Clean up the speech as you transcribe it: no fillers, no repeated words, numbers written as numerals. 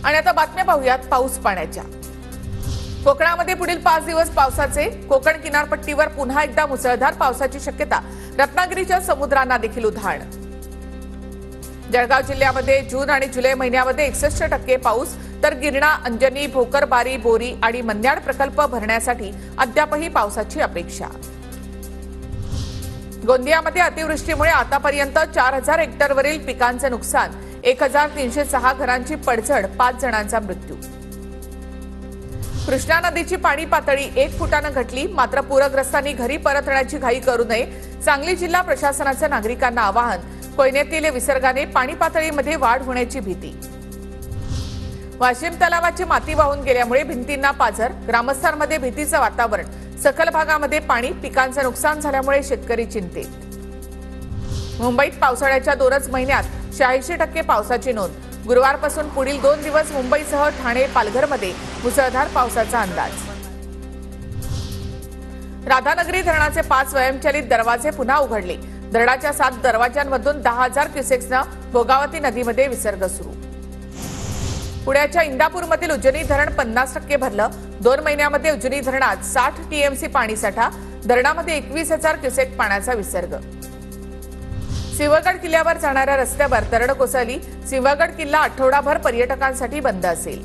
आणि आता बातम्या पाहूयात पाऊस पाण्याच्या। कोकणामध्ये पुढील 5 दिवस पावसाचे। कोकण किनारपट्टीवर पुन्हा एकदा मुसळधार पावसाची शक्यता। रत्नागिरीच्या समुद्रांना देखील उधाण। जळगाव जिल्ह्यामध्ये जून आणि जुलै महिन्यामध्ये 61% पाऊस, तर गिरणा, अंजनी, भोकरबारी, बोरी आणि मन्याड प्रकल्प भरण्यासाठी अद्यापही पावसाची अपेक्षा। गोंदियामध्ये अतिवृष्टीमुळे आतापर्यंत 4000 हेक्टरवरील पिकांचे नुकसान, 1306 घरांची पडझड, 5 जणांचा मृत्यू। कृष्णा नदीची पाणी पातळी 1 फुटाने घटली, मात्र पूरग्रस्तांनी घरी परतण्याची घाई करू नये, सांगली जिल्हा प्रशासनाचे नागरिकांना आवाहन। कोयनेतील विसर्गाने पाणी पातळीमध्ये वाढ होण्याची भीती। वाशिम तलावाची माती वाहून गेल्यामुळे भिंतींना पाझर, ग्रामस्थांमध्ये भीतीचं वातावरण। सखल भागामध्ये पाणी, पिकांचे नुकसान झाल्यामुळे शेतकरी चिंतेत। मुंबईत पावसाळ्याच्या 2च महिन्यात 86% पावसाची नोंद। गुरुवारपासून पुढील 2 दिवस मुंबईसह ठाणे, पालघरमध्ये मुसळधार पावसाचा अंदाज। राधानगरी धरणाचे 5 स्वयंचलित दरवाजे पुन्हा उघडले। धरणाच्या 7 दरवाजांमधून 10,000 क्युसेक्सने भोगावती नदीमध्ये विसर्ग सुरू। पुण्याच्या इंदापूरमधील उजनी धरण 50% भरलं। 2 महिन्यामध्ये उजनी धरणात 60 टीएमसी पाणीसाठा। धरणामध्ये 21,000 क्युसेक पाण्याचा विसर्ग। सिंहगड किल्ल्यावर जाणाऱ्या रस्त्यावर दरड कोसळली। सिंहगड किल्ला आठवडाभर पर्यटकांसाठी बंद असेल।